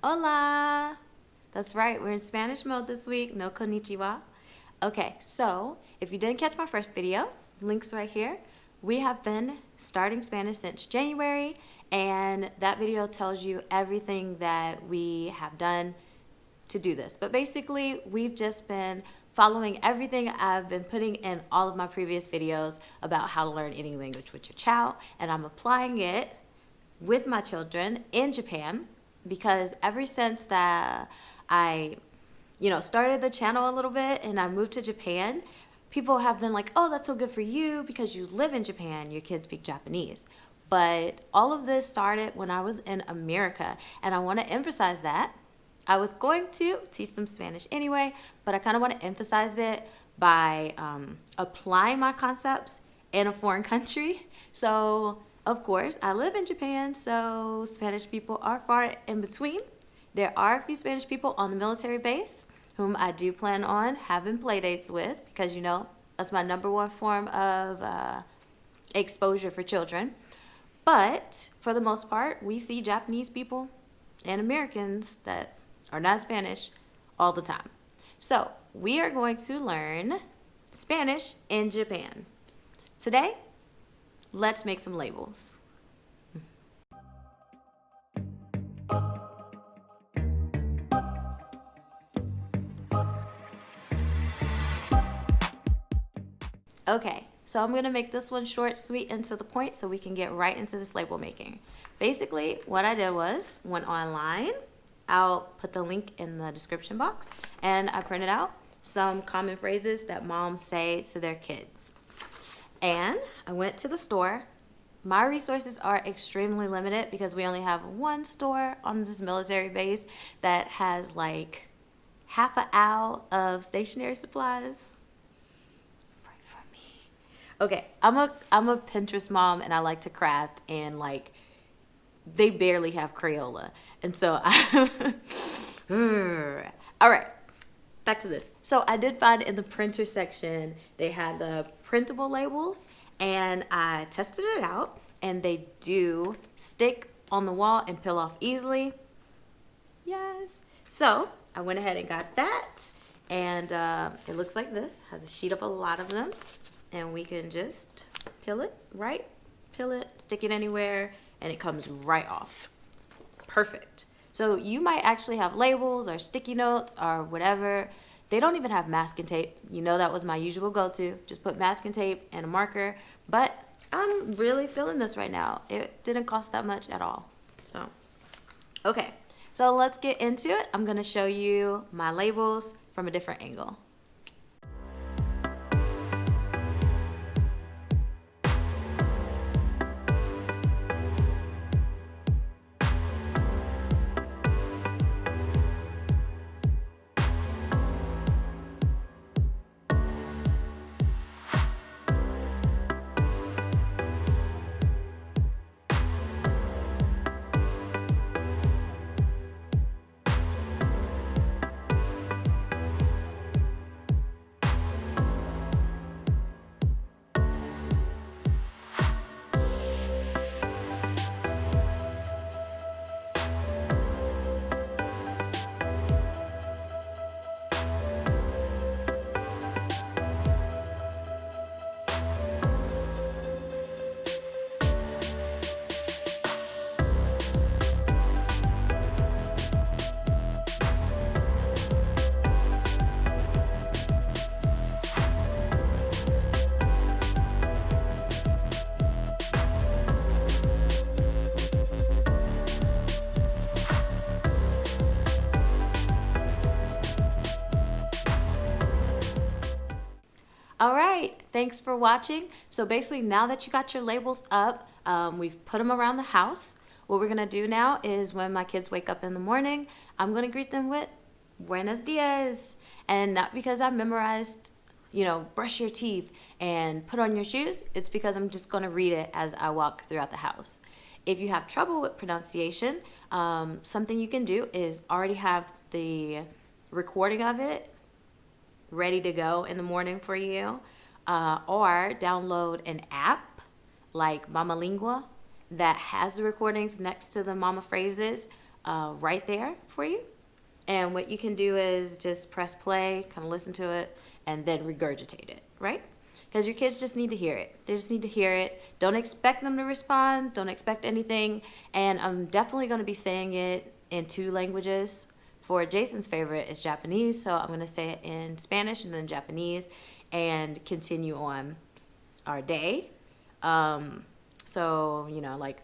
Hola! That's right, we're in Spanish mode this week. No konnichiwa. Okay, so if you didn't catch my first video, links right here. We have been starting Spanish since January, and that video tells you everything that we have done to do this. But basically, we've just been following everything I've been putting in all of my previous videos about how to learn any language with your child, and I'm applying it with my children in Japan because ever since that I started the channel a little bit and I moved to Japan, people have been like, oh, that's so good for you because you live in Japan, your kids speak Japanese. But all of this started when I was in America, and I want to emphasize that. I was going to teach them Spanish anyway, but I kind of want to emphasize it by applying my concepts in a foreign country. So, of course, I live in Japan, so Spanish people are far in between. There are a few Spanish people on the military base whom I do plan on having play dates with because, that's my number one form of exposure for children. But for the most part, we see Japanese people and Americans that are not Spanish all the time. So we are going to learn Spanish in Japan. Today, let's make some labels. Okay, so I'm going to make this one short, sweet, and to the point so we can get right into this label making. Basically, what I did was went online. I'll put the link in the description box, and I printed out some common phrases that moms say to their kids. And I went to the store. My resources are extremely limited because we only have one store on this military base that has like half an aisle of stationery supplies. Pray for me. Okay, I'm a Pinterest mom and I like to craft, and like they barely have Crayola. And so all right, back to this. So I did find in the printer section, they had the printable labels, and I tested it out, and they do stick on the wall and peel off easily. Yes. So I went ahead and got that, and it looks like this. Has a sheet of a lot of them, and we can just peel it, right? Peel it, stick it anywhere, and it comes right off. Perfect. So you might actually have labels or sticky notes or whatever. They don't even have masking tape. That was my usual go-to. Just put masking tape and a marker. But I'm really feeling this right now. It didn't cost that much at all. So, okay. So let's get into it. I'm going to show you my labels from a different angle. All right, thanks for watching. So basically, now that you got your labels up, we've put them around the house. What we're gonna do now is when my kids wake up in the morning, I'm gonna greet them with Buenos dias. And not because I memorized, brush your teeth and put on your shoes. It's because I'm just gonna read it as I walk throughout the house. If you have trouble with pronunciation, something you can do is already have the recording of it ready to go in the morning for you, or download an app like monolingual that has the recordings next to the mama phrases right there for you. And what you can do is just press play, kind of listen to it, and then regurgitate it, right? Because your kids just need to hear it. They just need to hear it. Don't expect them to respond. Don't expect anything. And I'm definitely going to be saying it in 2 languages. For Jason's favorite is Japanese, so I'm going to say it in Spanish and then Japanese and continue on our day. So, like,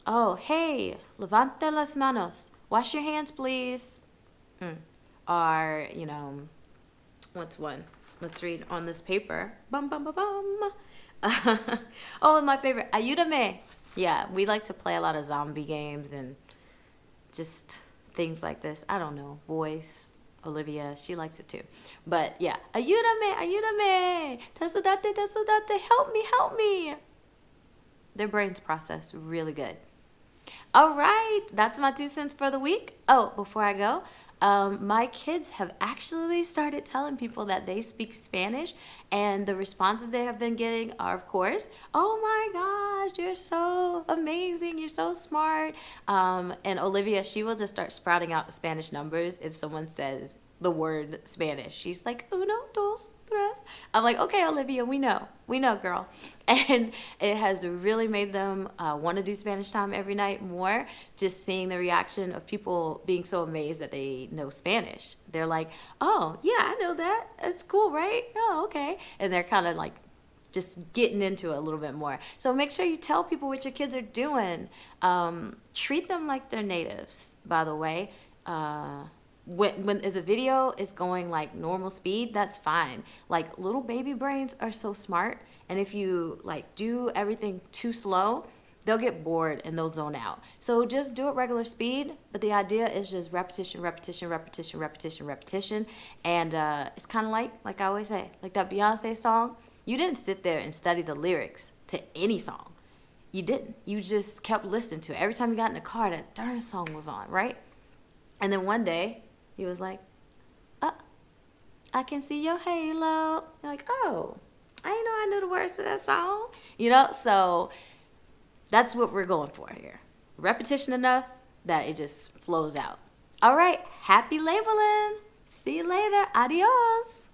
oh, hey, levante las manos. Wash your hands, please. Or, what's one? Let's read on this paper. Bum, bum, bum, bum. Oh, and my favorite, ayúdame. Yeah, we like to play a lot of zombie games and just things like this. I don't know, boys. Olivia, she likes it too. But yeah, ayúdame, ayúdame. Tesudate, tesudate. Help me, help me. Their brains process really good. All right, that's my 2 cents for the week. Oh, before I go, my kids have actually started telling people that they speak Spanish, and the responses they have been getting are, of course, oh my gosh, you're so amazing, you're so smart. And Olivia, she will just start sprouting out the Spanish numbers if someone says the word Spanish. She's like, uno, dos, tres. I'm like, okay, Olivia, we know, girl. And it has really made them want to do Spanish time every night more, just seeing the reaction of people being so amazed that they know Spanish. They're like, oh, yeah, I know that. That's cool, right? Oh, okay. And they're kind of like just getting into it a little bit more. So make sure you tell people what your kids are doing. Treat them like they're natives, by the way. When as a video is going like normal speed, that's fine. Like, little baby brains are so smart, and if you like do everything too slow, they'll get bored and they'll zone out. So just do it regular speed, but the idea is just repetition, repetition, repetition, repetition, repetition. And it's kind of like I always say, like that Beyonce song. You didn't sit there and study the lyrics to any song. You didn't. You just kept listening to it. Every time you got in the car, that darn song was on, right? And then one day, he was like, I can see your halo. You're like, oh, I didn't know I knew the words to that song. So that's what we're going for here. Repetition enough that it just flows out. All right, happy labeling. See you later. Adios.